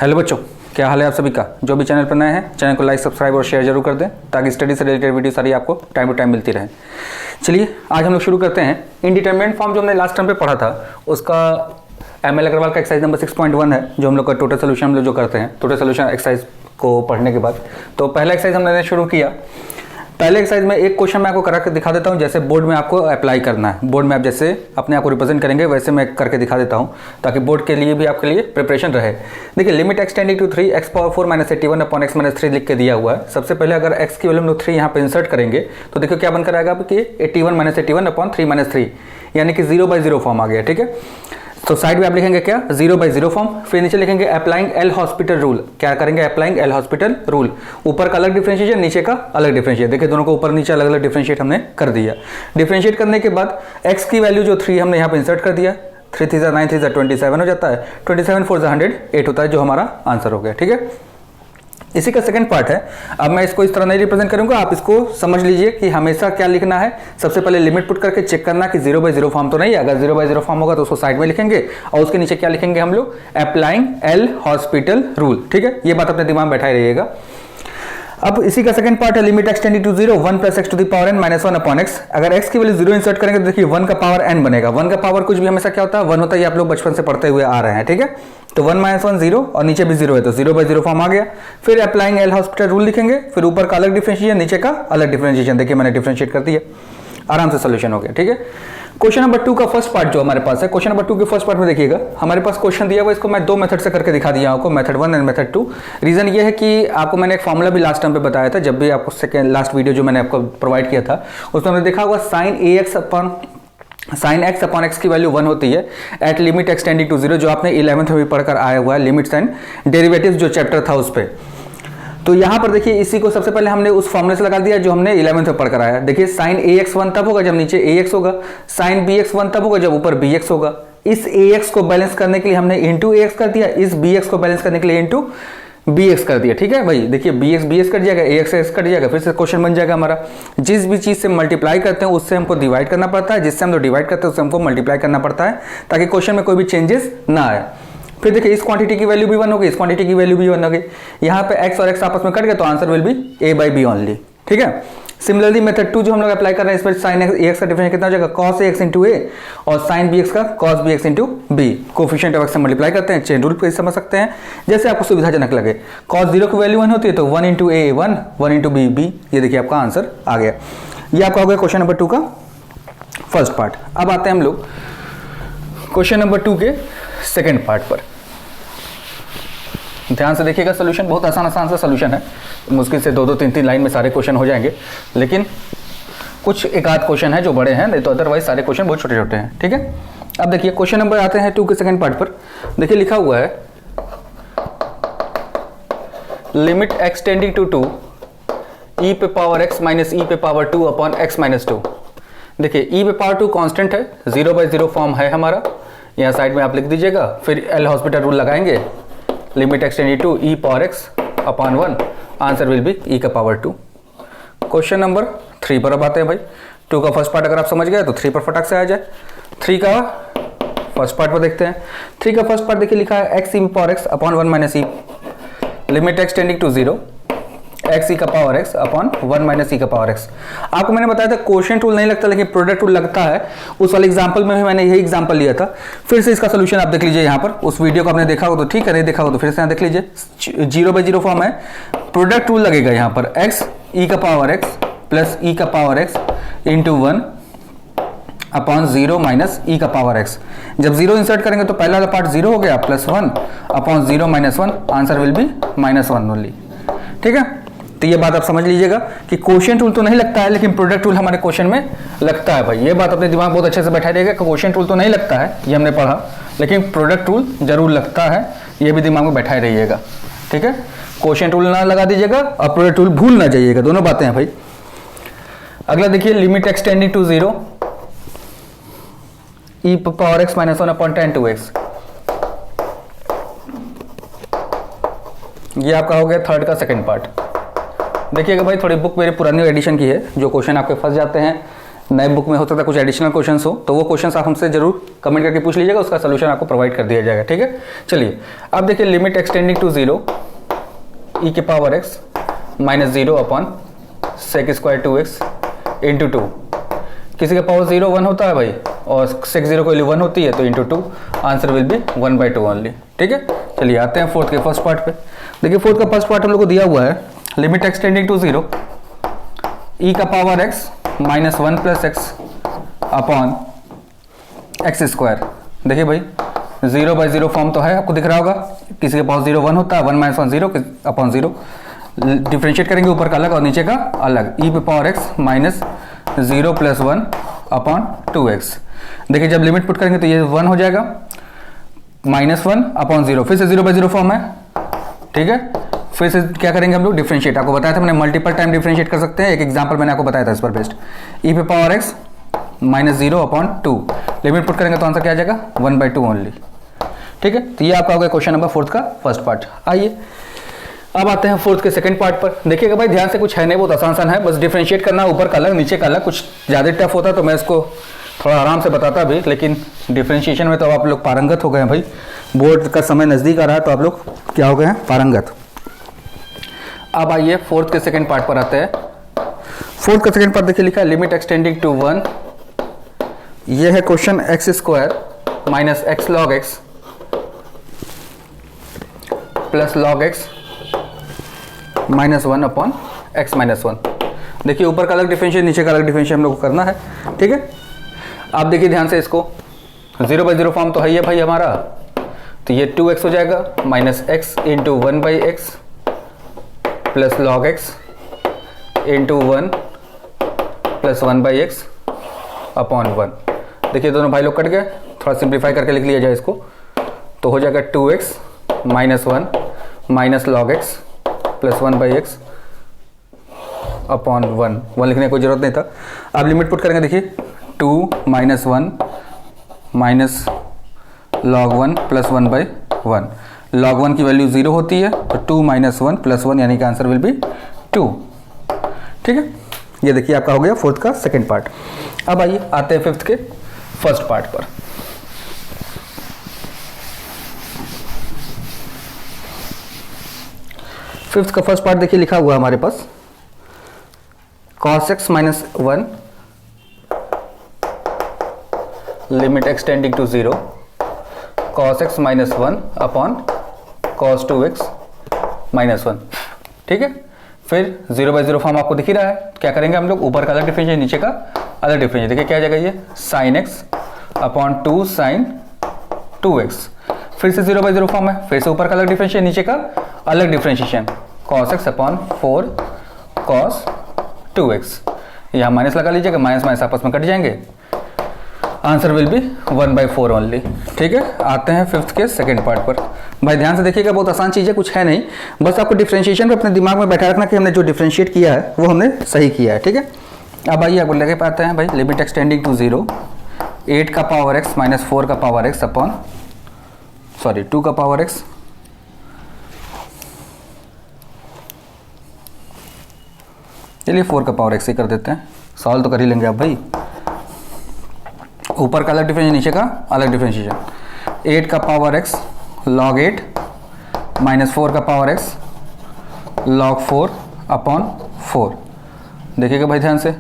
Hello बच्चों, क्या हाल है आप सभी का। जो भी चैनल पर नए हैं चैनल को लाइक सब्सक्राइब और शेयर जरूर कर दें ताकि स्टडी से रिलेटेड वीडियो सारी आपको टाइम टू टाइम मिलती रहे। चलिए आज हम लोग शुरू करते हैं। इंडिटरमिनेट फॉर्म जो हमने लास्ट टाइम पे पढ़ा था उसका एमएल अग्रवाल का एक्सरसाइज नंबर 6.1 है, जो हम लोग का टोटल सोल्यूशन हम लोग जो करते हैं टोटल सोल्यूशन एक्सरसाइज को पढ़ने के बाद। तो पहला एक्सरसाइज हमने शुरू किया। पहले एक्सरसाइज में एक क्वेश्चन मैं आपको करा के दिखा देता हूं, जैसे बोर्ड में आपको अप्लाई करना है। बोर्ड में आप जैसे अपने आप को रिप्रेजेंट करेंगे वैसे मैं करके दिखा देता हूं ताकि बोर्ड के लिए भी आपके लिए प्रिपरेशन रहे। देखिए limit extending to 3 x power 4 minus 81 upon x minus 3 लिख के दिया हुआ है। सबसे पहले अगर x की वैल्यू हम लोग 3 यहाँ पे इंसर्ट करेंगे तो देखो क्या बनकर आएगा कि 81 माइनस 81 अपॉन 3 माइनस 3 यानी कि 0/0 फॉर्म आ गया। ठीक है, तो साइड में आप लिखेंगे क्या 0/0 फॉर्म, फिर नीचे लिखेंगे अप्लाइंग एल हॉस्पिटल रूल। क्या करेंगे अप्लाइंग एल हॉस्पिटल रूल। ऊपर का अलग डिफरेंशिएशन नीचे का अलग डिफरेंशिएट। देखिए दोनों को ऊपर नीचे अलग अलग डिफरेंशिएट हमने कर दिया। डिफरेंशिएट करने के बाद x की वैल्यू जो 3 हमने यहाँ पे इंसर्ट कर दिया। 3 3 9 3 27 हो जाता है। 27 4 108 होता है जो हमारा आंसर हो गया। ठीक है, इसी का सेकंड पार्ट है। अब मैं इसको इस तरह नहीं रिप्रेजेंट करूंगा, आप इसको समझ लीजिए कि हमेशा क्या लिखना है। सबसे पहले लिमिट पुट करके चेक करना कि 0/0 फॉर्म तो नहीं है। अगर 0/0 फॉर्म होगा तो उसको साइड में लिखेंगे और उसके नीचे क्या लिखेंगे हम लोग अप्लाइंग एल हॉस्पिटल रूल। ठीक है, ये बात अपने दिमाग में बैठाए रहिएगा। अब इसी का सेकंड पार्ट है limit extending to 0 1 plus x to the power n minus 1 upon x। अगर x की वैल्यू 0 इंसर्ट करेंगे तो देखिए 1 का पावर n बनेगा। 1 का पावर कुछ भी हमेशा क्या होता है 1 होता है, ये आप लोग बचपन से पढ़ते हुए आ रहे हैं। ठीक है, तो 1 माइनस 1 0 और नीचे भी 0 है तो 0/0 फॉर्म आ गया। फिर अप्लाइंग एल हॉस्पिटल रूल लिखेंगे, फिर ऊपर का अलग डिफरेंशिएशन नीचे का अलग डिफरेंशिएशन। देखिए मैंने डिफरेंशिएट कर दिया, आराम से सोल्यूशन हो गया। ठीक है, क्वेश्चन नंबर 2 का फर्स्ट पार्ट जो हमारे पास है, क्वेश्चन नंबर 2 के फर्स्ट पार्ट में देखिएगा हमारे पास क्वेश्चन दिया हुआ। इसको मैं दो मेथड से करके दिखा दिया आपको, मेथड 1 एंड मेथड 2। रीजन ये है कि आपको मैंने एक फॉर्मूला भी लास्ट टाइम पे बताया था, जब भी आपको सेकंड लास्ट वीडियो जो मैंने आपको प्रोवाइड किया था उसमें हमने देखा हुआ साइन x अपॉन x की वैल्यू 1 होती है एट लिमिट एक्सटेंडिंग टू 0, जो आपने 11th में भी पढ़कर आया हुआ है, लिमिट्स एंड डेरिवेटिव्स जो चैप्टर था उस पर। तो यहां पर देखिए इसी को सबसे पहले हमने उस फॉर्मूले से लगा दिया जो हमने 11th में पढ़कर आया। देखिए साइन ax 1 तब होगा जब नीचे ax होगा, साइन bx 1 तब होगा जब ऊपर bx होगा। इस ax को बैलेंस करने के लिए हमने इंटू ax कर दिया, इस bx को बैलेंस करने के लिए इंटू bx कर दिया। ठीक है भाई, देखिए bx कट जाएगा, ax कट जाएगा, फिर से क्वेश्चन बन जाएगा हमारा। जिस भी चीज से मल्टीप्लाई करते हैं उससे हमको डिवाइड करना पड़ता है, जिससे हम लोग डिवाइड करते हैं उससे हमको मल्टीप्लाई करना पड़ता है ताकि क्वेश्चन में कोई भी चेंजेस ना आए। फिर देखिए इस क्वांटिटी की वैल्यू भी 1 होगी, इस क्वांटिटी की वैल्यू भी 1 होगी। यहाँ पे x और x आपस में कट गए तो answer will B a/b only. ठीक है, सिमिलरली मेथड 2 जो हम लोग अप्लाई कर रहे हैं इस पर साइन ax का डिफरेंस कितना हो जाएगा cos ax इंटू a और साइन bx का cos bx into b। Coefficient of x से मल्टीप्लाई करते हैं, चेन रूल पे समझ सकते हैं जैसे आपको सुविधाजनक लगे। cos 0 की वैल्यू 1 होती है तो 1 into a 1, 1 into b b। ये देखिए आपका आंसर आ गया। ये आपका हो गया क्वेश्चन नंबर 2 का फर्स्ट पार्ट। अब आते हैं हम लोग क्वेश्चन नंबर 2 के सेकेंड पार्ट पर। ध्यान से देखिएगा, सोल्यूशन बहुत आसान सा सोल्यूशन है। मुश्किल से 2 3 लाइन में सारे क्वेश्चन हो जाएंगे, लेकिन कुछ एक आध क्वेश्चन है जो बड़े हैं, नहीं तो अदरवाइज सारे क्वेश्चन बहुत छोटे छोटे हैं। ठीक है, अब देखिए क्वेश्चन नंबर आते हैं 2 के सेकंड पार्ट पर। देखिए लिखा हुआ है लिमिट एक्सटेंडिंग टू 2 e पे पावर x माइनस e पे पावर 2 अपॉन x माइनस 2। देखिए e पे पावर 2 कांस्टेंट है, 0/0 फॉर्म है हमारा, यहाँ साइड में आप लिख दीजिएगा। फिर एल हॉस्पिटल रूल लगाएंगे, limit extended to e power x upon 1, answer will be e का पावर 2। क्वेश्चन नंबर 3 पर अब आते हैं भाई। 2 का फर्स्ट पार्ट अगर आप समझ गए तो 3 पर फटाक से आ जाए। 3 का फर्स्ट पार्ट पर देखते हैं। 3 का फर्स्ट पार्ट देखिए लिखा है x e power x upon 1 minus e, limit extending to 0 x e का power x upon 1 minus e का पावर x। आपको मैंने बताया था क्वोशिएंट रूल नहीं लगता लेकिन प्रोडक्ट रूल लगता है। उस वाले एग्जांपल में भी मैंने यही एग्जांपल लिया था। फिर से इसका सोल्यूशन आप देख लीजिए यहाँ पर। उस वीडियो को आपने देखा हो तो ठीक है, नहीं देखा हो तो फिर से यहाँ देख लीजिए। 0/0 फॉर्म है, प्रोडक्ट रूल लगेगा यहाँ पर x e का पावर x प्लस e का power x into 1 upon 0 minus e का पावर x। जब 0 इंसर्ट करेंगे तो पहला वाला पार्ट 0 हो गया, plus 1 upon 0 minus 1, answer will B -1 only. ठीक है, तो ये बात आप समझ लीजिएगा कि क्वोशिएंट रूल तो नहीं लगता है लेकिन प्रोडक्ट रूल हमारे क्वेश्चन में लगता है भाई। ये बात अपने दिमाग बहुत अच्छे से बैठा देगा। क्वोशिएंट रूल तो नहीं लगता है, ये हमने पढ़ा, लेकिन प्रोडक्ट रूल जरूर लगता है, ये भी दिमाग में बैठाए रहिएगा। ठीक है, क्वोशिएंट रूल ना लगा दीजिएगा और प्रोडक्ट रूल भूल ना जाइएगा, दोनों बातें हैं भाई। अगला देखिए limit extending to 0 e power x minus 1 upon 10 to x। ये आपका हो गया थर्ड का सेकेंड पार्ट। देखिएगा भाई, थोड़ी बुक मेरी पुरानी एडिशन की है, जो क्वेश्चन आपके फंस जाते हैं नए बुक में हो सकता है कुछ एडिशनल क्वेश्चंस हो, तो वो क्वेश्चंस आप हमसे जरूर कमेंट करके पूछ लीजिएगा, उसका सोल्यूशन आपको प्रोवाइड कर दिया जाएगा। ठीक है, चलिए अब देखिए लिमिट एक्सटेंडिंग टू 0 e की power x minus 0 upon sec square 2x into 2। किसी का पावर 0 1 होता है भाई, और सेक 0 की वैल्यू 1 होती है, तो into 2 answer will B 1/2 only. ठीक है, चलिए आते हैं फोर्थ के फर्स्ट पार्ट पे। देखिए फोर्थ का फर्स्ट पार्ट हम लोग को दिया हुआ है, लिमिट एक्सटेंडिंग टू 0 e का power x minus 1 plus x upon x square. देखिए भाई 0/0 फॉर्म तो है, आपको दिख रहा होगा, किसी के पास 0 1 होता है, 1 माइनस 1 0 अपॉन 0, डिफ्रेंशिएट करेंगे ऊपर का अलग और नीचे का अलग, e पे power x minus 0 plus 1 upon 2x। देखिए जब लिमिट पुट करेंगे तो ये 1 हो जाएगा, माइनस 1 अपॉन 0, फिर से 0/0 फॉर्म है। ठीक है, फिर से क्या करेंगे हम लोग, डिफरेंशिएट। आपको बताया था मैंने मल्टीपल टाइम डिफरेंशिएट कर सकते हैं, एक एग्जांपल मैंने आपको बताया था इस पर बेस्ड। e पे power x minus 0 upon 2, limit put करेंगे तो आंसर क्या आ जाएगा, 1/2 ओनली। ठीक है, तो ये आपका हो गया क्वेश्चन नंबर फोर्थ का फर्स्ट पार्ट। आइए अब आते हैं फोर्थ के सेकंड पार्ट पर। देखिएगा भाई ध्यान से, कुछ है नहीं, बहुत आसान है, बस डिफरेंशिएट करना, ऊपर का अलग नीचे का अलग। कुछ ज़्यादा टफ होता तो मैं इसको थोड़ा आराम से बताता भी, लेकिन डिफरेंशिएशन में तो आप लोग पारंगत हो गए हैं भाई, बोर्ड का समय नज़दीक आ रहा है तो आप लोग क्या हो गए हैं, पारंगत। अब आइए फोर्थ के सेकंड पार्ट पर आते हैं। फोर्थ का सेकंड पार्ट देखिए लिखा है लिमिट एक्सटेंडिंग टू 1, ये है question x square minus x log x plus log x minus 1 upon x minus 1। देखिए ऊपर का अलग डिफरेंशिएट, नीचे का अलग डिफरेंशिएट हम लोग को करना है। ठीक है, आप देखिए ध्यान से, इसको 0/0 फॉर्म तो है ये भाई हमारा, तो ये 2x हो जाएगा minus x into 1/x plus log x into 1 plus 1/x upon 1। देखिए दोनों भाई लोग कट गए, थोड़ा सिंप्लीफाई करके लिख लिया जाए इसको, तो हो जाएगा 2x minus 1 minus log x plus 1/x upon 1 लिखने की कोई जरूरत नहीं था। अब लिमिट पुट करेंगे, देखिए 2 minus 1 minus log 1 plus 1/1। Log 1 की वैल्यू 0 होती है, तो 2 माइनस 1 प्लस 1 यानी कि आंसर विल बी 2। ठीक है, ये देखिए आपका हो गया फोर्थ का सेकंड पार्ट। अब आइए आते हैं फिफ्थ के फर्स्ट पार्ट पर। फिफ्थ का फर्स्ट पार्ट देखिए लिखा हुआ है हमारे पास, cos x minus 1 limit extending to 0 cos x minus 1 upon cos 2x minus 1। ठीक है, फिर 0/0 फॉर्म आपको दिख ही रहा है, क्या करेंगे हम लोग, ऊपर का अलग डिफरेंशिएट, नीचे का अलग डिफरेंशिएट। देखिए क्या आ जाएगा, ये sin x upon 2 sin 2x। फिर से 0/0 फॉर्म है, फिर से ऊपर का अलग डिफरेंशिएट, नीचे का अलग differentiation, cos x upon 4 cos 2x। यहाँ माइनस लगा लीजिएगा, माइनस माइनस आपस में कट जाएंगे, आंसर विल बी 1/4 ओनली। ठीक है, आते हैं फिफ्थ के सेकंड पार्ट पर। भाई ध्यान से देखिएगा, बहुत आसान चीज़ है, कुछ है नहीं, बस आपको डिफरेंशिएशन पे अपने दिमाग में बैठा रखना कि हमने जो डिफरेंशिएट किया है वो हमने सही किया है। ठीक है, अब आइए आपको लगे पाते हैं भाई, लिमिट एक्सटेंडिंग टू 0 8 का पावर x माइनस 4 का पावर x अपॉन 2 का पावर x चलिए 4 का पावर x ही कर देते हैं, सॉल्व तो कर ही लेंगे आप भाई। ऊपर का अलग डिफरेंशिएशन, नीचे का अलग डिफरेंशिएशन, 8 का पावर x log 8 माइनस 4 का पावर x log 4 अपॉन 4। देखिएगा भाई ध्यान से,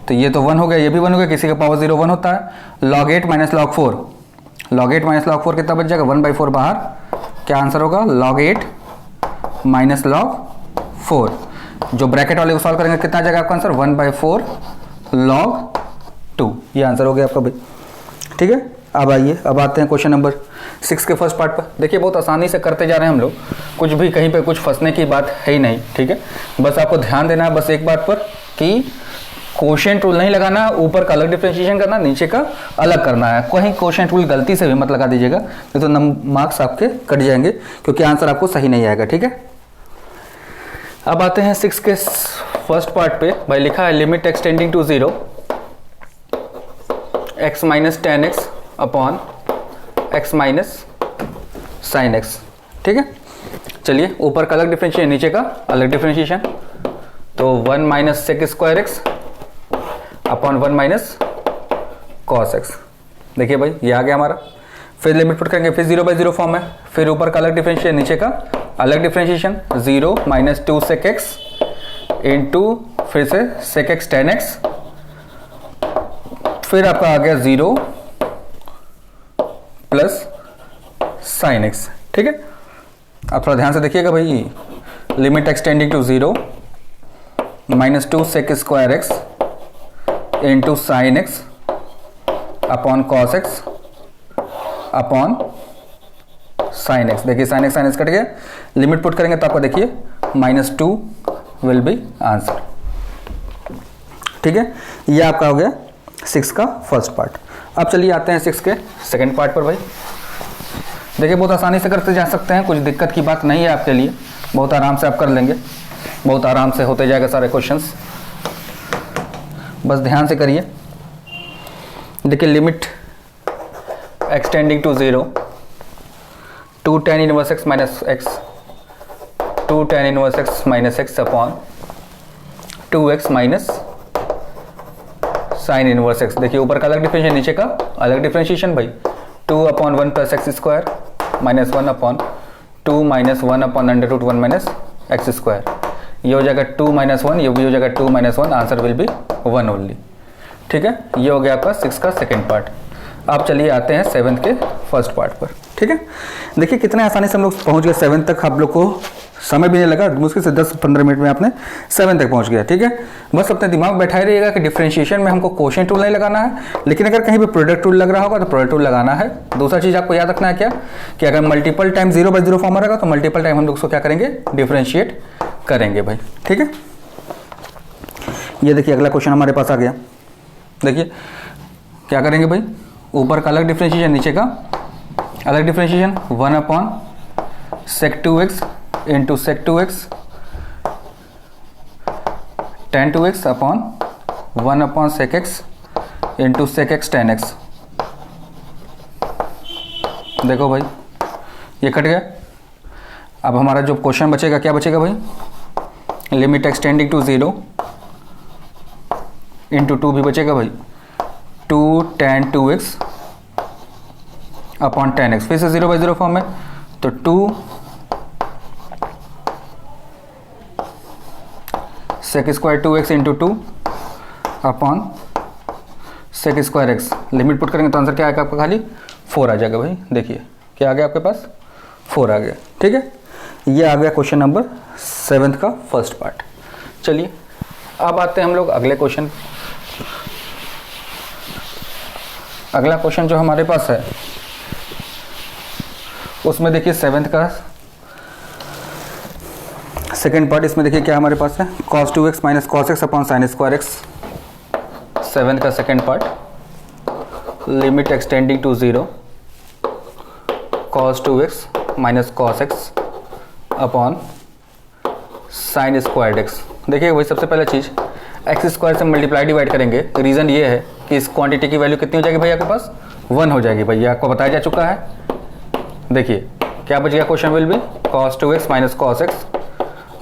तो ये तो 1 हो गया, ये भी 1 हो गया, किसी का पावर 0 1 होता है। log 8 minus log 4, log 8 minus log 4 कितना बच जाएगा, 1/4 बाहर, क्या आंसर होगा, log 8 माइनस log 4। जो ब्रैकेट वाले को सॉल्व करेंगे कितना आ जाएगा आपका आंसर, 1/4 log 2, ये आंसर हो गया आपका भाई। ठीक है, अब आइए अब आते हैं क्वेश्चन नंबर 6 के फर्स्ट पार्ट पर। देखिए बहुत आसानी से करते जा रहे हैं हम लोग, कुछ भी कहीं पे कुछ फंसने की बात है ही नहीं। ठीक है, बस आपको ध्यान देना है बस एक बात पर कि क्वोशिएंट रूल नहीं लगाना, ऊपर का अलग डिफरेंशिएशन करना, नीचे का अलग करना है। कहीं क्वोशिएंट रूल गलती से भी मत लगा दीजिएगा, नहीं तो मार्क्स आपके कट जाएंगे, क्योंकि आंसर आपको सही नहीं आएगा। ठीक है, अब आते हैं 6 के फर्स्ट पार्ट पे। भाई लिखा है limit extending to 0 x minus 10x upon x minus sine x। ठीक है, चलिए ऊपर का अलग डिफरेंशिएशन, नीचे का अलग डिफरेंशिएशन, तो 1 minus sec square x upon 1 minus cos x. देखिए भाई ये आ गया हमारा। फिर लिमिट पुट करेंगे, फिर 0/0 फॉर्म है, फिर ऊपर का अलग डिफरेंशिएशन, नीचे का अलग differentiation, 0 minus 2 sec x into फिर से sec x tan x, फिर आपका आ गया 0 प्लस sin x। ठीक है, आप थोड़ा ध्यान से देखिएगा भाई। Limit extending to 0 minus 2 sec square x into sine x upon cos x upon sine x। देखिए साइन x कट गया। लिमिट पुट करेंगे तो आपको देखिए -2 विल बी आंसर। ठीक है, ये आपका हो गया 6 का फर्स्ट पार्ट। अब चलिए आते हैं 6 के सेकंड पार्ट पर भाई। देखिए बहुत आसानी से करते जा सकते हैं, कुछ दिक्कत की बात नहीं है आपके लिए, बहुत आराम से आप कर लेंगे, बहुत आराम से होते जाएगा सारे क्वेश्चंस। बस ध्यान से करिए। देखिए limit extending to 0 2 tan inverse x minus x 2 tan inverse x minus x upon 2x minus sine inverse x। देखिए ऊपर का अलग डिफरेंशिएशन, नीचे का अलग डिफरेंशिएशन भाई। 2 upon 1 plus x square minus 1 upon 2 minus 1 upon √1 minus x square. ये हो जाएगा 2 माइनस 1, ये भी हो जाएगा 2 minus 1, answer will B 1 only. ठीक है, ये हो गया आपका 6 का सेकेंड पार्ट। अब चलिए आते हैं 7th के फर्स्ट पार्ट पर। ठीक है, देखिए कितने आसानी से हम लोग पहुंच गए 7 तक। आप लोग को समय भी नहीं लगा, मुश्किल से 10-15 मिनट में आपने 7 तक पहुंच गया। ठीक है, बस अपने दिमाग में बैठाए रहिएगा कि डिफरेंशिएशन में हमको क्वोशिएंट रूल नहीं लगाना है, लेकिन अगर कहीं पे प्रोडक्ट रूल लग रहा होगा तो प्रोडक्ट रूल लगाना है। दूसरा चीज़ आपको याद रखना है क्या, कि अगर मल्टीपल टाइम 0/0 फॉर्म रहेगा तो मल्टीपल टाइम हम लोग उसको क्या करेंगे, डिफरेंशिएट करेंगे भाई। ठीक है, ये देखिए अगला क्वेश्चन हमारे पास आ गया। देखिए क्या करेंगे भाई, ऊपर का अलग डिफरेंशिएशन, नीचे का अलग differentiation, 1 upon sec 2x into sec 2x tan 2x upon 1 upon sec x into sec x tan x। देखो भाई ये कट गया। अब हमारा जो क्वेश्चन बचेगा, क्या बचेगा भाई, लिमिट एक्सटेंडिंग टू 0 इंटू 2 भी बचेगा भाई, 2 tan 2x upon tan x। फिर से 0/0 फॉर्म में, तो 2 sec square 2x into 2 upon sec square x। Limit put करेंगे तो आंसर क्या आएगा आपका, खाली 4 आ जाएगा भाई। देखिए क्या आ गया आपके पास, 4 आ गया। ठीक है, ये आ गया क्वेश्चन नंबर 7 का फर्स्ट पार्ट। चलिए अब आते हैं हम लोग अगले क्वेश्चन। अगला क्वेश्चन जो हमारे पास है उसमें देखिए 7 का सेकेंड पार्ट। इसमें देखिए क्या हमारे पास है, cos 2x minus cos x upon sine square x. 7 का second part, limit extending to 0 cos 2x minus cos x upon sine square x. देखिए भाई सबसे पहला चीज़, एक्स स्क्वायर से मल्टीप्लाई डिवाइड करेंगे। रीज़न ये है कि इस क्वांटिटी की वैल्यू कितनी हो जाएगी भाई आपके पास, 1 हो जाएगी भाई, ये आपको बताया जा चुका है। देखिए क्या बच गया, question will be cos 2x minus cos x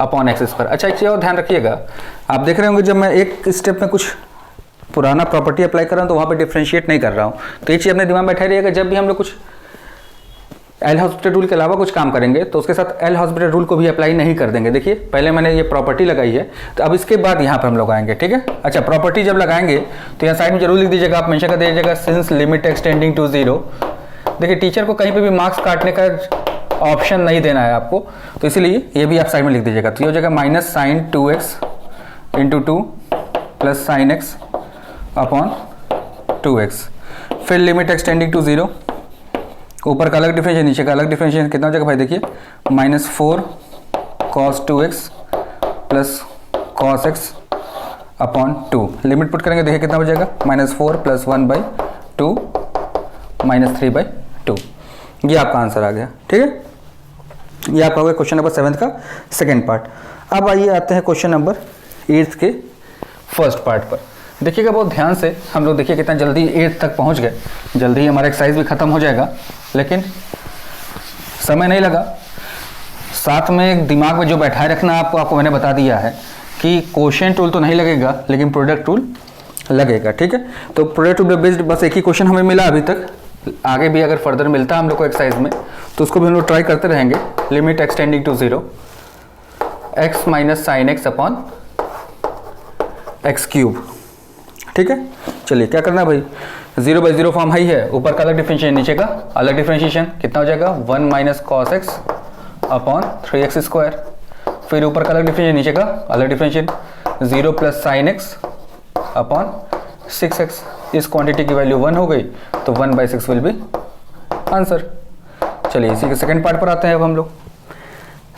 upon x square. अच्छा एक चीज़ और ध्यान रखिएगा, आप देख रहे होंगे जब मैं एक स्टेप में कुछ पुराना प्रॉपर्टी अप्लाई कर रहा हूँ तो वहाँ पे डिफरेंशिएट नहीं कर रहा हूँ। तो ये चीज़ अपने दिमाग में बैठा रहिएगा, जब भी हम लोग कुछ एल हॉस्पिटल रूल के अलावा कुछ काम करेंगे तो उसके साथ एल हॉस्पिटल रूल को भी अप्लाई नहीं कर देंगे। देखिए पहले मैंने ये प्रॉपर्टी लगाई है, तो अब इसके बाद यहाँ पर हम लोग आएंगे। ठीक है, अच्छा प्रॉपर्टी जब लगाएंगे तो यहाँ साइड में जरूर लिख दीजिएगा, आप मेंशन कर दीजिएगा सिंस लिमिट एक्सटेंडिंग टू 0। देखिए टीचर को कहीं पे भी मार्क्स काटने का ऑप्शन नहीं देना है आपको, तो इसीलिए ये भी आप साइड में लिख दीजिएगा। तो ये हो जाएगा minus sine 2x into 2 plus sine x upon 2x। फिर लिमिट एक्सटेंडिंग टू 0, ऊपर का अलग डिफरेंशिएशन, नीचे का अलग डिफरेंशिएशन, कितना हो जाएगा भाई, देखिए -4 cos 2x plus cos x upon 2। Limit put करेंगे, देखिए कितना हो जाएगा, -4 प्लस 1/2 -3/2। ये आपका आंसर आ गया। ठीक है, ये आपका हो गया क्वेश्चन नंबर 7 का सेकेंड पार्ट। अब आइए आते हैं क्वेश्चन नंबर 8 के फर्स्ट पार्ट पर। देखिएगा बहुत ध्यान से, हम लोग देखिए कितना जल्दी 8 तक पहुंच गए। जल्दी ही हमारा एक्सरसाइज भी खत्म हो जाएगा, लेकिन समय नहीं लगा। साथ में दिमाग में जो बैठाए रखना आपको मैंने बता दिया है कि क्वोशिएंट रूल तो नहीं लगेगा, लेकिन प्रोडक्ट रूल लगेगा। ठीक है, तो प्रोडक्ट बेस्ड बस एक ही क्वेश्चन हमें मिला अभी तक, आगे भी अगर फर्दर मिलता है हम लोग को एक्सरसाइज में तो उसको भी हम लोग ट्राई करते रहेंगे। Limit extending to 0 x minus sine x upon x cube. ठीक है, चलिए क्या करना है भाई, 0/0 फॉर्म हाई है, ऊपर का अलग डिफरेंशिएशन, नीचे का अलग डिफरेंशिएशन, कितना हो जाएगा 1 minus cos x upon 3x square, फिर ऊपर का अलग डिफरेंशिएशन, नीचे का अलग differentiation 0 plus sine x upon 6x। इस क्वांटिटी की वैल्यू 1 हो गई तो 1/6 विल बी आंसर। चलिए इसी के सेकंड पार्ट पर आते हैं अब हम लोग।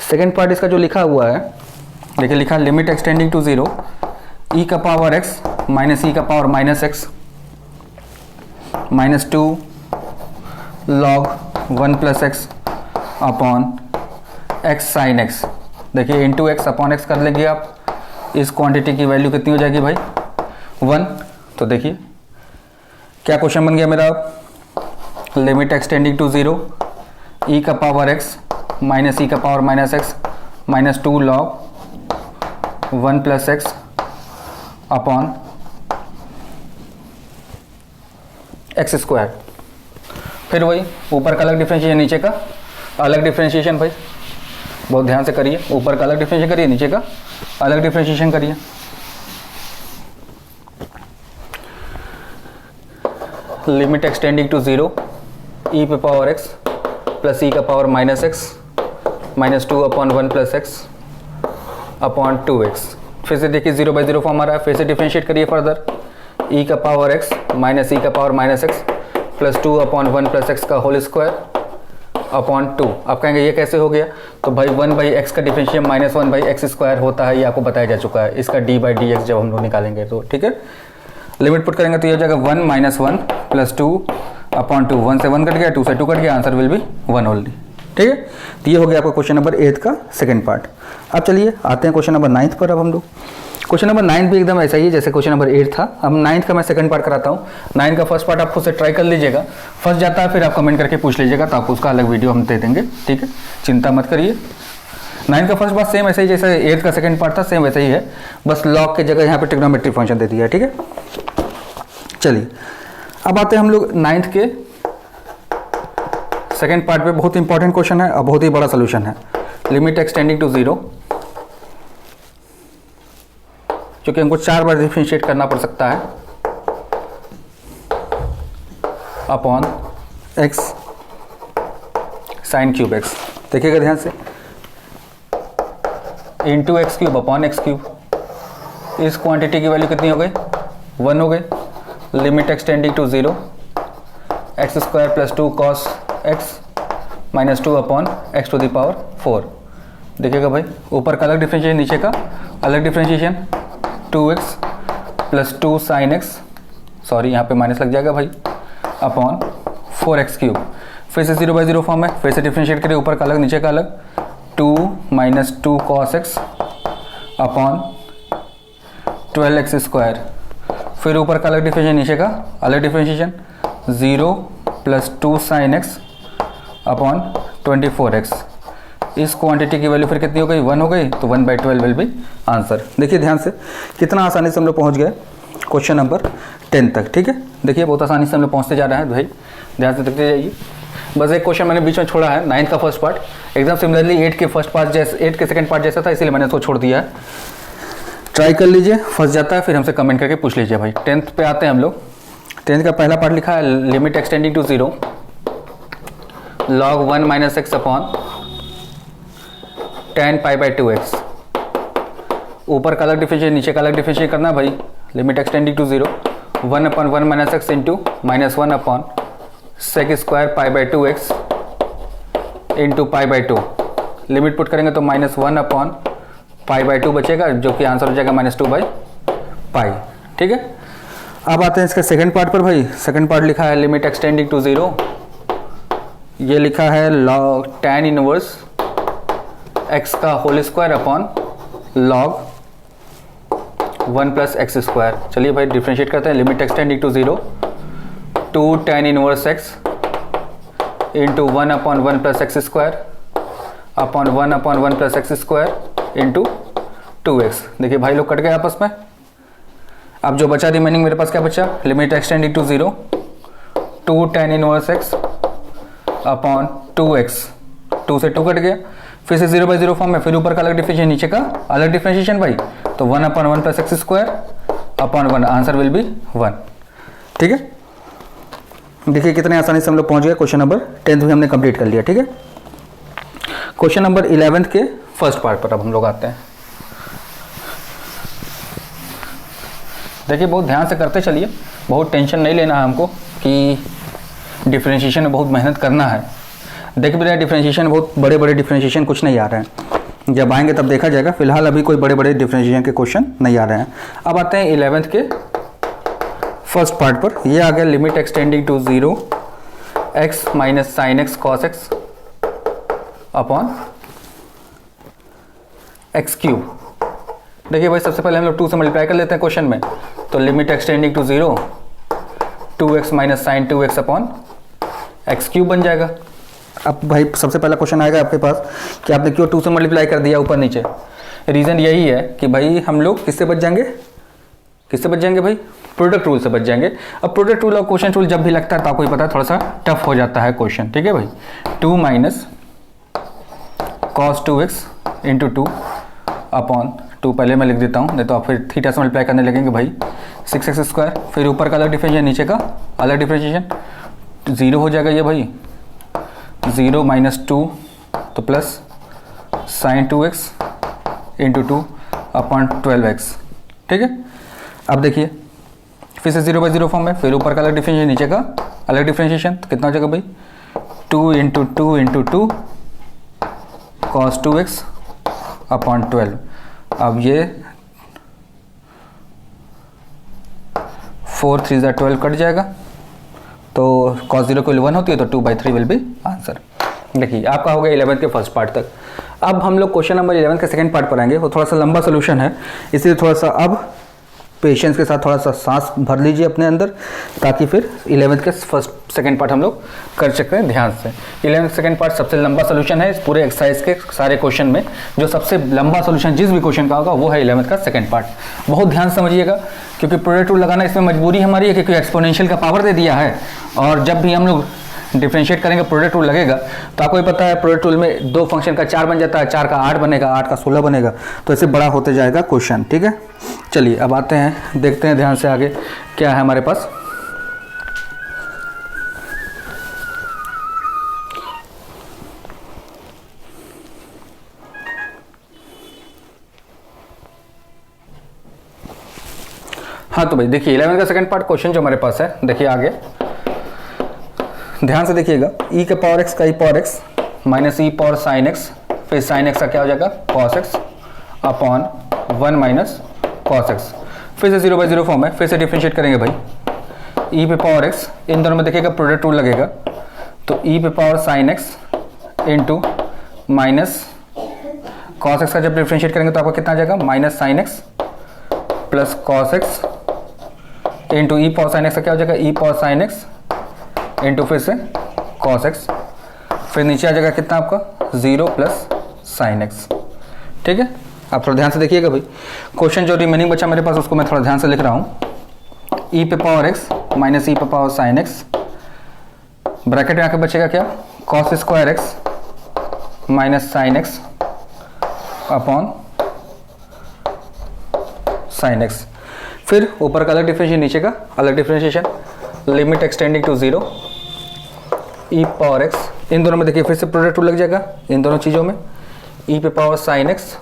सेकंड पार्ट इसका जो लिखा हुआ है, देखिए लिखा लिमिट एक्सटेंडिंग टू 0 e का पावर x माइनस e का power minus x minus 2 log 1 plus x upon x sine x. देखिए इंटू एक्स अपॉन एक्स कर लेंगे आप, इस क्वांटिटी की वैल्यू कितनी हो जाएगी भाई 1। तो देखिए क्या क्वेश्चन बन गया मेरा, लिमिट एक्सटेंडिंग टू 0 e का पावर x माइनस e का power minus x minus 2 log 1 plus x upon x square. फिर वही ऊपर का अलग डिफरेंशिएशन, नीचे का अलग डिफरेंशिएशन। भाई बहुत ध्यान से करिए, ऊपर का अलग डिफरेंशिएशन करिए, नीचे का अलग डिफरेंशिएशन करिए। लिमिट एक्सटेंडिंग टू 0 e पे पावर x प्लस e का power minus x minus 2 upon 1 plus x upon 2x। फिर से देखिए 0/0 फॉर्म आ रहा है, फिर से डिफरेंशिएट करिए फर्दर, e का पावर x माइनस e का power minus x plus 2 upon 1 plus x का होल स्क्वायर अपॉन 2। आप कहेंगे ये कैसे हो गया, तो भाई 1/x का डिफरेंशिएशन माइनस 1/x स्क्वायर होता है, ये आपको बताया जा चुका है। इसका d/dx जब हम लोग निकालेंगे तो ठीक है, लिमिट पुट करेंगे तो ये हो जाएगा 1 माइनस 1 प्लस 2 अपॉन 2, 1 से 1 कट गया, 2 से 2 कट गया, आंसर विल बी 1 ओनली। ठीक है, तो ये हो गया आपका क्वेश्चन नंबर 8 का सेकंड पार्ट। अब चलिए आते हैं क्वेश्चन नंबर 9 पर। अब हम लोग क्वेश्चन नंबर 9 भी एकदम ऐसा ही है जैसे क्वेश्चन नंबर 8 था। अब 9 का मैं सेकंड पार्ट कराता हूँ। 9 का फर्स्ट पार्ट आप खुद से ट्राई कर लीजिएगा, फर्स्ट जाता है फिर आप कमेंट करके पूछ लीजिएगा, तो आपको उसका अलग वीडियो हम दे देंगे। ठीक है, चिंता मत करिए। 9 का फर्स्ट पार्ट सेम ऐसा ही जैसे 8 का सेकंड पार्ट था, सेम वैसा ही है, बस लॉग की जगह यहाँ पे ट्रिग्नोमेट्रिक फंक्शन दे दिया है। ठीक है, चलिए अब आते हैं हम लोग 9th के सेकेंड पार्ट पे। बहुत इंपॉर्टेंट क्वेश्चन है और बहुत ही बड़ा सोल्यूशन है। लिमिट एक्सटेंडिंग टू 0, क्योंकि हमको 4 बार डिफरेंशिएट करना पड़ सकता है, upon x sine cube x। देखिएगा ध्यान से, into x cube upon x cube. इस क्वांटिटी की वैल्यू कितनी हो गई 1 हो गई। Limit extending to 0 x square plus 2 cos x minus 2 upon x to the power 4। देखिएगा भाई ऊपर का अलग डिफरेंशिएशन, नीचे का अलग differentiation, 2x plus 2 sine x, sorry यहाँ पे माइनस लग जाएगा भाई, अपॉन 4x क्यूब। फिर से 0/0 फॉर्म है, फिर से डिफरेंशिएट करिए, ऊपर का अलग नीचे का अलग, 2 minus 2 cos x upon 12x square. फिर ऊपर का अलग डिफरेंशिएशन, नीचे का अलग differentiation, 0 plus 2 sign x upon 24x। इस क्वांटिटी की वैल्यू फिर कितनी हो गई 1 हो गई, तो 1/12 विल बी आंसर। देखिए ध्यान से कितना आसानी से हम लोग पहुंच गए क्वेश्चन नंबर 10 तक। ठीक है, देखिए बहुत आसानी से हम लोग पहुंचते जा रहे हैं भाई, ध्यान से देखते जाइए। बस एक क्वेश्चन मैंने बीच में छोड़ा है 9 का फर्स्ट पार्ट, एकदम सिमिलरली 8 के फर्स्ट पार्ट जैसे 8 के सेकंड पार्ट जैसा था, इसीलिए मैंने उसको छोड़ दिया है। ट्राई कर लीजिए, फंस जाता है फिर हमसे कमेंट करके पूछ लीजिए भाई। 10th पे आते हैं हम लोग। 10th का पहला पार्ट लिखा है limit extending to 0 log 1 minus x upon tan π/2x। ऊपर का अलग डिफरेंशिएट, नीचे का अलग डिफरेंशिएट करना है भाई। Limit extending to 0 1 upon 1 minus x into minus 1 upon sec square π/2x into π/2। Limit put करेंगे तो माइनस 1 अपॉन π/2 बचेगा, जो कि आंसर हो जाएगा -2/π। ठीक है, अब आते हैं इसका सेकंड पार्ट पर भाई। सेकंड पार्ट लिखा है लिमिट एक्सटेंडिंग टू 0, ये लिखा है log tan इनवर्स x का whole square upon log 1 plus x square. चलिए भाई डिफरेंशिएट करते हैं। Limit extending to 0 2 tan inverse x into 1 upon 1 plus x square upon 1 upon 1 plus x square into 2x। देखिए भाई लोग कट गए आपस में। अब जो बचा रिमेनिंग मेरे पास क्या बचा, limit extending to 0 two tan inverse x upon 2x, 2 से 2 कट गया, फिर से 0/0 फॉर्म में, फिर ऊपर का अलग डिफरेंशिएशन, नीचे का अलग डिफरेंशिएशन भाई, तो 1/1 plus x square upon 1, answer will B 1। ठीक है, देखिए कितने आसानी से हम लोग पहुंच गए, क्वेश्चन नंबर 10 भी हमने कंप्लीट कर लिया। ठीक है, क्वेश्चन नंबर 11 के फर्स्ट पार्ट पर अब हम लोग आते हैं। देखिए बहुत ध्यान से करते चलिए, बहुत टेंशन नहीं लेना है हमको कि डिफरेंशिएशन में बहुत मेहनत करना है। देखिए मेरा डिफरेंशिएशन बहुत बड़े बड़े डिफरेंशिएशन कुछ नहीं आ रहे हैं, जब आएंगे तब देखा जाएगा, फिलहाल अभी कोई बड़े बड़े डिफरेंशिएशन के क्वेश्चन नहीं आ रहे हैं। अब आते हैं 11th के फर्स्ट पार्ट पर। ये आ गया limit extending to 0 x minus sine x cos x upon x cube. देखिए भाई सबसे पहले हम लोग 2 से मल्टीप्लाई कर लेते हैं क्वेश्चन में, तो limit extending to 0 2x minus sine 2x upon x cube बन जाएगा। अब भाई सबसे पहला क्वेश्चन आएगा आपके पास कि आपने क्यों 2 से मल्टीप्लाई कर दिया ऊपर नीचे। रीज़न यही है कि भाई हम लोग किससे बच जाएंगे, किससे बच जाएंगे भाई, प्रोडक्ट रूल से बच जाएंगे। अब प्रोडक्ट रूल और क्वेश्चन रूल जब भी लगता है तो आपको ही पता है थोड़ा सा टफ हो जाता है क्वेश्चन। ठीक है भाई, 2 minus cos 2x into 2 upon 2 पहले मैं लिख देता हूँ, नहीं तो आप फिर थीटा से मल्टीप्लाई करने लगेंगे भाई, 6x स्क्वायर, फिर ऊपर का अलग डिफरेंशिएशन, नीचे का अलग डिफरेंशिएशन, 0 हो जाएगा ये भाई, 0 माइनस 2 तो plus sign 2x into 2 upon 12x। ठीक है, अब देखिए फिर से 0/0 फॉर्म में, फिर ऊपर का अलग डिफरेंशिएशन, नीचे का अलग डिफरेंशिएशन, तो कितना हो जाएगा भाई, 2 into 2 into 2 cos 2x upon 12। अब ये 4 3 12 कट जाएगा, तो cos 0 की वैल्यू 1 होती है, तो 2/3 विल बी आंसर। देखिए आपका हो गया 11th के फर्स्ट पार्ट तक। अब हम लोग क्वेश्चन नंबर 11 के सेकंड पार्ट पर आएंगे, वो थोड़ा सा लंबा सोल्यूशन है, इसलिए थोड़ा सा अब पेशेंस के साथ थोड़ा सा सांस भर लीजिए अपने अंदर, ताकि फिर 11th के फर्स्ट सेकंड पार्ट हम लोग कर सकते हैं ध्यान से। 11th सेकंड पार्ट सबसे लंबा सोल्यूशन है इस पूरे एक्सरसाइज के सारे क्वेश्चन में, जो सबसे लंबा सोल्यूशन जिस भी क्वेश्चन का होगा वो है 11th का सेकंड पार्ट। बहुत ध्यान से समझिएगा, क्योंकि प्रोडक्ट रूल लगाना इसमें मजबूरी हमारी है, क्योंकि एक्सपोनेंशियल का पावर दे दिया है, और जब भी हम लोग डिफरेंशिएट करेंगे प्रोडक्ट रूल लगेगा, तो आपको ही पता है प्रोडक्ट रूल में 2 फंक्शन का 4 बन जाता है, 4 का 8 बनेगा, 8 का 16 बनेगा, तो ऐसे बड़ा होते जाएगा क्वेश्चन। ठीक है, चलिए अब आते हैं, देखते हैं ध्यान से आगे क्या है हमारे पास। हाँ तो भाई देखिए 11 का सेकंड पार्ट क्वेश्चन जो हमारे पास है, देखिए आगे ध्यान से देखिएगा, e के पावर x का e power x minus e power sine x, फिर साइन x का क्या हो जाएगा cos x upon 1 minus cos x, फिर से 0/0 फॉर्म है, फिर से डिफरेंशिएट करेंगे भाई, e पे पावर x, इन दोनों में देखिएगा प्रोडक्ट रूल लगेगा, तो e पे power sine x into minus cos x का जब डिफरेंशिएट करेंगे तो आपका कितना आ जाएगा, minus sine x plus cos x into e power sine x का क्या हो जाएगा, e power sine x into फिर से cos x, फिर नीचे आ जाएगा कितना आपका 0 प्लस साइन एक्स। ठीक है, आप थोड़ा ध्यान से देखिएगा भाई, क्वेश्चन जो रिमेनिंग बचा मेरे पास उसको मैं थोड़ा ध्यान से लिख रहा हूँ। ई पे पावर x माइनस ई पे पावर साइन एक्स, ब्रैकेट में आके बचेगा क्या, cos square x minus sine x upon sine x, फिर ऊपर का अलग डिफरेंशिएशन, नीचे का अलग differentiation, limit extending to 0 e power x, इन दोनों में देखिए फिर से प्रोडक्ट रूल लग जाएगा इन दोनों चीज़ों में, ई पे power sine x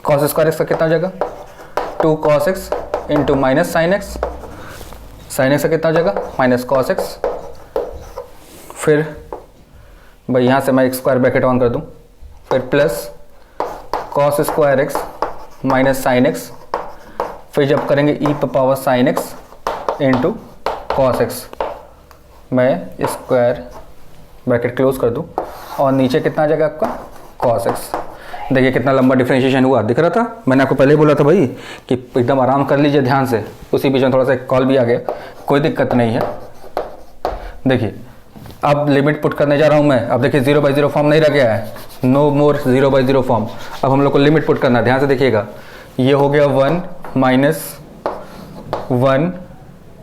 cos square x का कितना हो जाएगा 2 cos x into minus sine x, sign x का कितना हो जाएगा माइनस cos x, फिर भाई यहाँ से मैं एक स्क्वायर ब्रैकेट ऑन कर दूँ, फिर plus cos square x minus sine x, फिर जब करेंगे ई पे power sine x into cos x, मैं स्क्वायर ब्रैकेट क्लोज कर दूं, और नीचे कितना आ जाएगा आपका कॉस एक्स। देखिए कितना लंबा डिफरेंशिएशन हुआ, दिख रहा था, मैंने आपको पहले ही बोला था भाई कि एकदम आराम कर लीजिए ध्यान से, उसी बीच में थोड़ा सा कॉल भी आ गया, कोई दिक्कत नहीं है। देखिए अब लिमिट पुट करने जा रहा हूँ मैं, अब देखिए 0/0 फॉर्म नहीं रह गया है, नो मोर 0/0 फॉर्म, अब हम लोग को लिमिट पुट करना है, ध्यान से देखिएगा, ये हो गया 1 -1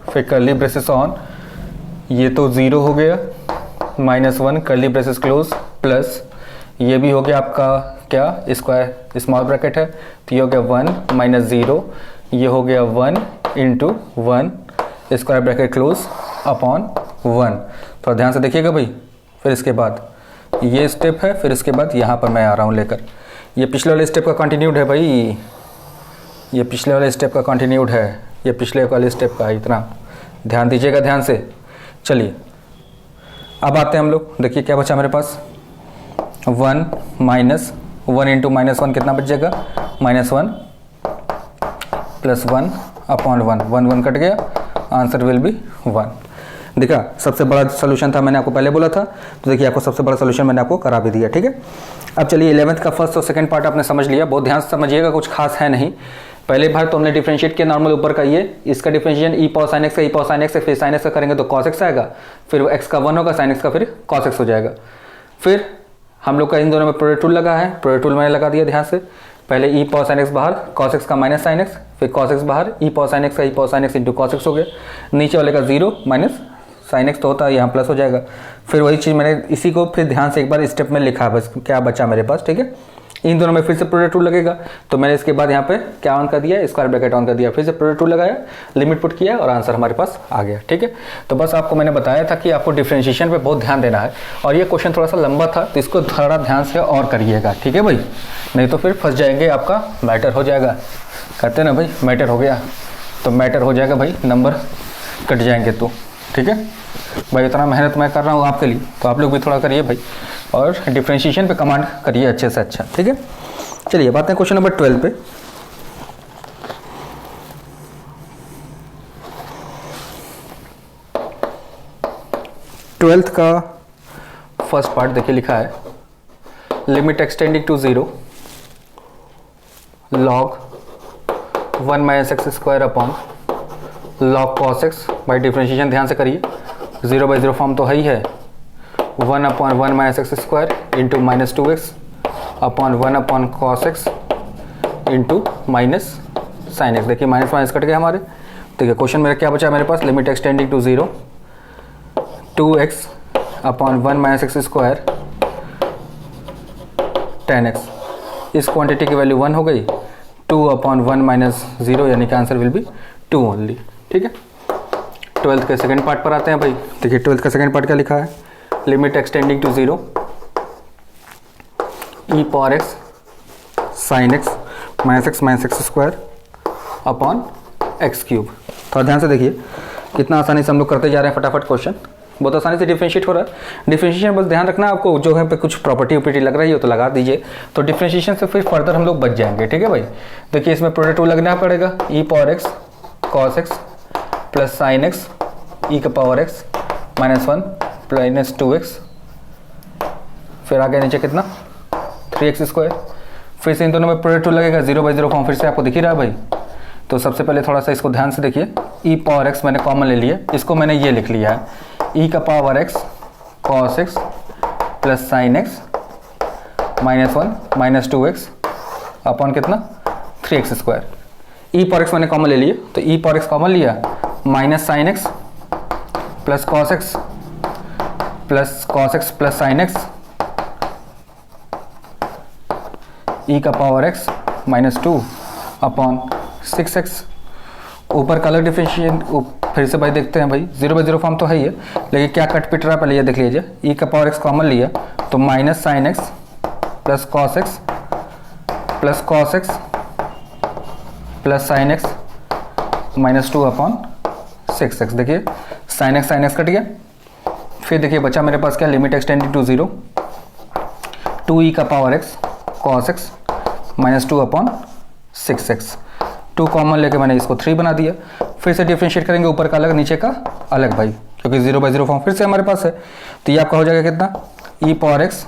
फिर कर्ली ब्रेसेस ऑन, ये तो 0 हो गया, -1 कर्ली ब्रेसेस क्लोज प्लस ये भी हो गया आपका क्या स्क्वायर स्मॉल ब्रैकेट है, तो ये हो गया 1 -0, ये हो गया 1 × 1 स्क्वायर ब्रैकेट क्लोज अपॉन 1। थोड़ा ध्यान से देखिएगा भाई। फिर इसके बाद ये स्टेप है, फिर इसके बाद यहाँ पर मैं आ रहा हूँ लेकर, ये पिछले वाले स्टेप का कंटिन्यूड है भाई, ये पिछले वाले स्टेप का कंटिन्यूड है, ये पिछले वाले स्टेप का है, इतना ध्यान दीजिएगा ध्यान से। चलिए अब आते हैं हम लोग, देखिए क्या बचा मेरे पास, 1 -1 × -1 कितना बच जाएगा, -1 + 1 अपॉन 1, 1 कट गया, आंसर विल बी 1। देखा सबसे बड़ा सोल्यूशन था, मैंने आपको पहले बोला था, तो देखिए आपको सबसे बड़ा सोल्यूशन मैंने आपको करा भी दिया। ठीक है, अब चलिए 11th का फर्स्ट और सेकंड पार्ट आपने समझ लिया, बहुत ध्यान से समझिएगा, कुछ खास है नहीं। पहले बार तो हमने डिफरेंशिएट किया नॉर्मल ऊपर का, ये इसका differentiation e power sin x का e पावर sin x है, फिर sin x का करेंगे तो cos x आएगा, फिर x का 1 होगा, sin x का फिर cos x हो जाएगा। फिर हम लोग का इन दोनों में प्रोडक्ट रूल लगा है, प्रोडक्ट रूल मैंने लगा दिया ध्यान से, पहले e पावर sin x बाहर, cos x का माइनस sin x, फिर cos x बाहर, e पावर sin x का e power sin x into cos x हो गया, नीचे वाले का 0 माइनस sin x तो होता है, यहाँ प्लस हो जाएगा। फिर वही चीज़ मैंने इसी को फिर ध्यान से एक बार स्टेप में लिखा, बस क्या बचा मेरे पास। ठीक है, इन दोनों में फिर से प्रोडक्ट रूल लगेगा, तो मैंने इसके बाद यहाँ पे क्या ऑन कर दिया, स्क्वायर ब्रैकेट ऑन कर दिया, फिर से प्रोडक्ट रूल लगाया, लिमिट पुट किया और आंसर हमारे पास आ गया। ठीक है, तो बस आपको मैंने बताया था कि आपको डिफरेंशिएशन पे बहुत ध्यान देना है, और ये क्वेश्चन थोड़ा सा लंबा था, तो इसको थोड़ा ध्यान से और करिएगा। ठीक है भाई, नहीं तो फिर फंस जाएंगे, आपका मैटर हो जाएगा, कहते हैं ना भाई मैटर हो गया, तो मैटर हो जाएगा भाई, नंबर कट जाएंगे तो। ठीक है भाई, इतना मेहनत मैं कर रहा हूँ आपके लिए, तो आप लोग भी थोड़ा करिए भाई, और डिफरेंशिएशन पे कमांड करिए अच्छे से अच्छा। ठीक है, चलिए बात है क्वेश्चन नंबर 12 पे। ट्वेल्थ का फर्स्ट पार्ट देखिए लिखा है, limit extending to 0 log 1 - x² upon log cos x, भाई डिफरेंशिएशन ध्यान से करिए, 0/0 फॉर्म तो है ही है, 1 upon 1 - x² into -2x upon 1 upon cos x into minus sin x। देखिए माइनस माइनस कट गए हमारे। देखिए क्वेश्चन मेरा क्या बचा मेरे पास, limit extending to 0 2x upon 1 - x² 10x, इस क्वांटिटी की वैल्यू 1 हो गई, 2 अपॉन 1 - 0 यानी कि आंसर विल बी 2 ओनली। ठीक है, 12th के सेकंड पार्ट पर आते हैं भाई। देखिए 12th का सेकंड पार्ट क्या लिखा है, limit extending to 0 e power x sin x - x² upon x³। थोड़ा ध्यान से देखिए कितना आसानी से हम लोग करते जा रहे हैं, फटाफट क्वेश्चन बहुत आसानी से डिफरेंशिएट हो रहा है। डिफरेंशिएशन बस ध्यान रखना, आपको जो है पे कुछ प्रॉपर्टी उपरिटी लग रही हो तो लगा दीजिए, तो डिफरेंशिएशन से फिर फर्दर हम लोग बच जाएंगे। ठीक है भाई, देखिए इसमें प्रोडक्ट रूल लगना पड़ेगा, e power x cos x plus sin x e का पावर x -1 प्लस 2x, फिर आगे नीचे कितना 3x²। फिर से इन दोनों में प्रोडक्ट रूल लगेगा, 0/0 फॉर्म फिर से आपको दिख ही रहा है भाई। तो सबसे पहले थोड़ा सा इसको ध्यान से देखिए, e पावर x मैंने कॉमन ले लिया, इसको मैंने ये लिख लिया है, e का power x cos x plus sin x -1 -2x upon कितना 3x²। e पावर x मैंने कॉमन ले लिया, तो e पावर x कॉमन लिया, minus sin x plus cos x plus sin x e का पावर x -2 अपॉन 6x। ऊपर का अलग डिफरेंशिएशन फिर से भाई देखते हैं भाई, 0/0 फॉर्म तो है ही है, लेकिन क्या कट पिट रहा है पहले ये देख लीजिए, e का पावर x कॉमन लिया, तो minus sin x plus cos x plus sin x -2 upon 6x। देखिए sin x कट गया। फिर देखिए बचा मेरे पास क्या, लिमिट एक्सटेंडिंग टू 0 2e का power x cos x -2 upon 6x। 2 common लेके मैंने इसको 3 बना दिया। फिर से डिफरेंशिएट करेंगे, ऊपर का अलग नीचे का अलग भाई, क्योंकि 0/0 फॉर्म फिर से हमारे पास है, तो ये आपका हो जाएगा कितना, e power x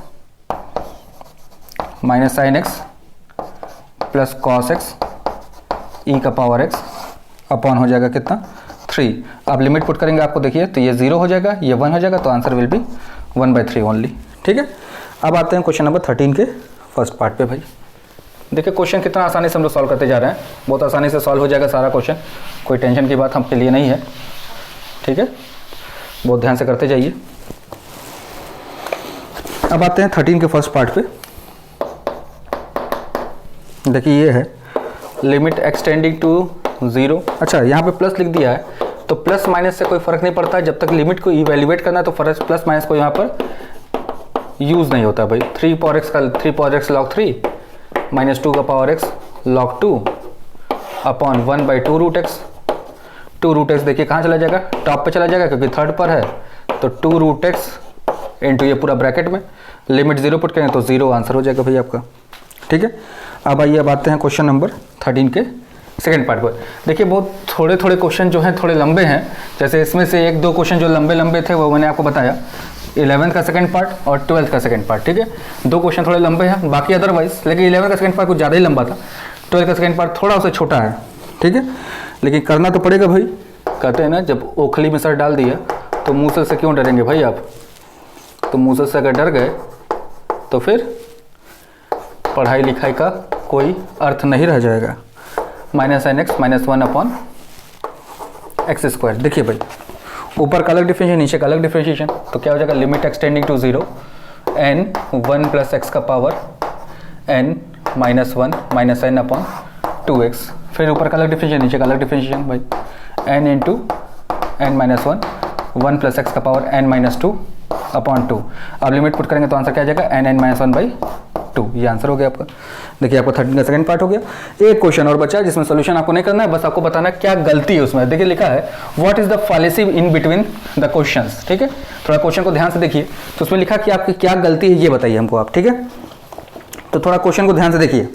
minus sin x plus cos x e का पावर x अपॉन हो जाएगा कितना 3। अब लिमिट पुट करेंगे आपको देखिए, तो ये 0 हो जाएगा, ये 1 हो जाएगा, तो आंसर विल बी 1/3 ओनली। ठीक है, अब आते हैं क्वेश्चन नंबर 13 के फर्स्ट पार्ट पे भाई। देखिए क्वेश्चन कितना आसानी से हम लोग सॉल्व करते जा रहे हैं, बहुत आसानी से सॉल्व हो जाएगा सारा क्वेश्चन, कोई टेंशन की बात आपके लिए नहीं है, ठीक है, बहुत ध्यान से करते जाइए। अब आते हैं 13 के फर्स्ट पार्ट पे। देखिए ये है लिमिट एक्सटेंडिंग टू 0। अच्छा यहाँ पे प्लस लिख दिया है, तो प्लस माइनस से कोई फर्क नहीं पड़ता, जब तक लिमिट को इवेल्युएट करना है तो फर्क प्लस माइनस को यहाँ पर यूज नहीं होता भाई। 3 पावर एक्स का 3 पावर एक्स log 3 माइनस 2 का power x log 2 upon 1/2 root x. 2 root x देखिए कहाँ चला जाएगा, टॉप पे चला जाएगा क्योंकि थर्ड पर है, तो 2 रूट एक्स इंटू ये पूरा ब्रैकेट में, लिमिट 0 पुट करेंगे तो 0 आंसर हो जाएगा भाई आपका, ठीक है। अब आइए अब आते हैं क्वेश्चन नंबर 13 के सेकेंड पार्ट पर। देखिए बहुत थोड़े थोड़े क्वेश्चन जो हैं थोड़े लंबे हैं, जैसे इसमें से 1-2 क्वेश्चन जो लंबे लंबे थे वो मैंने आपको बताया, 11th का सेकंड पार्ट और 12th का सेकंड पार्ट, ठीक है। 2 क्वेश्चन थोड़े लंबे हैं, बाकी अदरवाइज, लेकिन 11th का सेकंड पार्ट कुछ ज़्यादा ही लंबा था, 12th का सेकंड पार्ट थोड़ा उससे छोटा है, ठीक है, लेकिन करना तो पड़ेगा भाई। कहते हैं ना जब ओखली में सर डाल दिया तो मूसल से क्यों डरेंगे भाई आप, तो मूसल से अगर डर गए तो फिर पढ़ाई लिखाई का कोई अर्थ नहीं रह जाएगा। -nx -1 upon x square. देखिए भाई ऊपर का अलग डिफरेंशिएशन, नीचे का अलग डिफरेंशिएशन, तो क्या हो जाएगा limit extending to 0 n 1 plus x का power n -1 minus n upon 2x। फिर ऊपर का अलग डिफरेंशिएशन, नीचे का अलग डिफरेंशिएशन भाई, n into n -1 1 plus x का पावर n -2 अपॉन 2। अब लिमिट पुट करेंगे तो आंसर क्या आ जाएगा n -1/2, ये आंसर हो गया आपका। देखिए आपका 13 का सेकंड पार्ट हो गया। एक क्वेश्चन और बचा है जिसमें सोल्यूशन आपको नहीं करना है, बस आपको बताना है क्या गलती है उसमें। देखिए लिखा है what is the fallacy in between the questions, ठीक है। थोड़ा क्वेश्चन को ध्यान से देखिए, तो उसमें लिखा कि आपकी क्या गलती है ये बताइए हमको आप, ठीक है। तो थोड़ा क्वेश्चन को ध्यान से देखिए,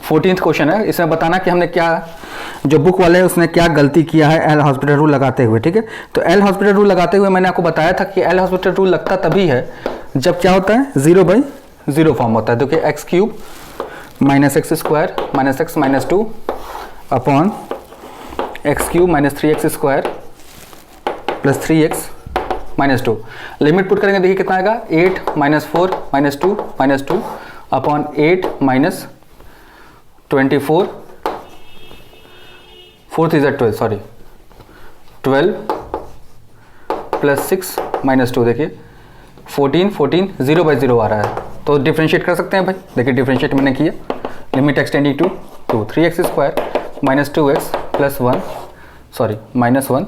14th क्वेश्चन है, इसमें बताना कि हमने क्या, जो बुक वाले है उसने क्या गलती किया है एल हॉस्पिटल रूल लगाते हुए, ठीक है। तो एल हॉस्पिटल रूल लगाते हुए मैंने आपको बताया था कि एल हॉस्पिटल रूल लगता तभी है जब क्या होता है 0/0 फॉर्म होता है। देखिए x cube minus x square minus x minus 2 upon x cube minus 3x square plus 3x minus 2। Limit put करेंगे देखिए कितना आएगा 8 -4 -2 upon 8 minus 24 4 is 12 sorry 12 plus 6 minus 2। देखिए 14 0/0 आ रहा है, तो डिफ्रेंशिएट कर सकते हैं भाई। देखिए डिफ्रेंशिएट मैंने किया, limit extending to 3x square minus 2x plus 1 sorry minus 1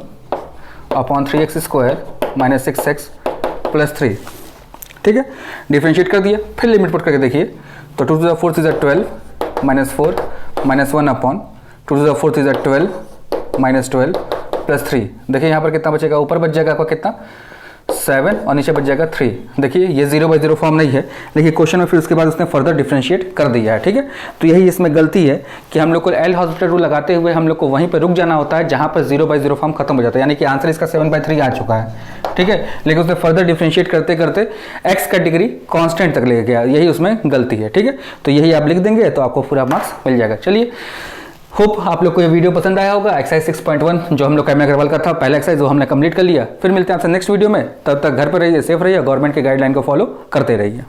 upon 3x square minus 6x plus 3, ठीक है। डिफ्रेंशिएट कर दिया, फिर लिमिट पुट करके देखिए, तो 2 to the 4th is 12 minus 4 minus 1 upon 2 to the 4th is 12 minus 12 plus 3। देखिए यहाँ पर कितना बचेगा, ऊपर बच जाएगा आपका कितना 7 और नीचे बच जाएगा 3। देखिए ये 0/0 फॉर्म नहीं है, लेकिन क्वेश्चन में फिर उसके बाद उसने फर्दर डिफरेंशिएट कर दिया है, ठीक है। तो यही इसमें गलती है कि हम लोग को एल हॉस्पिटल रूल लगाते हुए हम लोग को वहीं पर रुक जाना होता है जहां पर 0/0 फॉर्म खत्म हो जाता है, यानी कि आंसर इसका 7/3 आ चुका है, ठीक है। लेकिन उसने फर्दर डिफरेंशिएट करते करते एक्स का डिग्री कॉन्स्टेंट तक ले गया, यही उसमें गलती है, ठीक है। तो यही आप लिख देंगे तो आपको पूरा मार्क्स मिल जाएगा। चलिए होप आप लोग को ये वीडियो पसंद आया होगा। एक्सरसाइज 6.1 जो हम लोग कैमरा अग्रवाल का था पहला एक्सरसाइज वो हमने कंप्लीट कर लिया। फिर मिलते हैं आपसे नेक्स्ट वीडियो में, तब तक घर पर रहिए, सेफ रहिए, गवर्नमेंट के गाइडलाइन को फॉलो करते रहिए।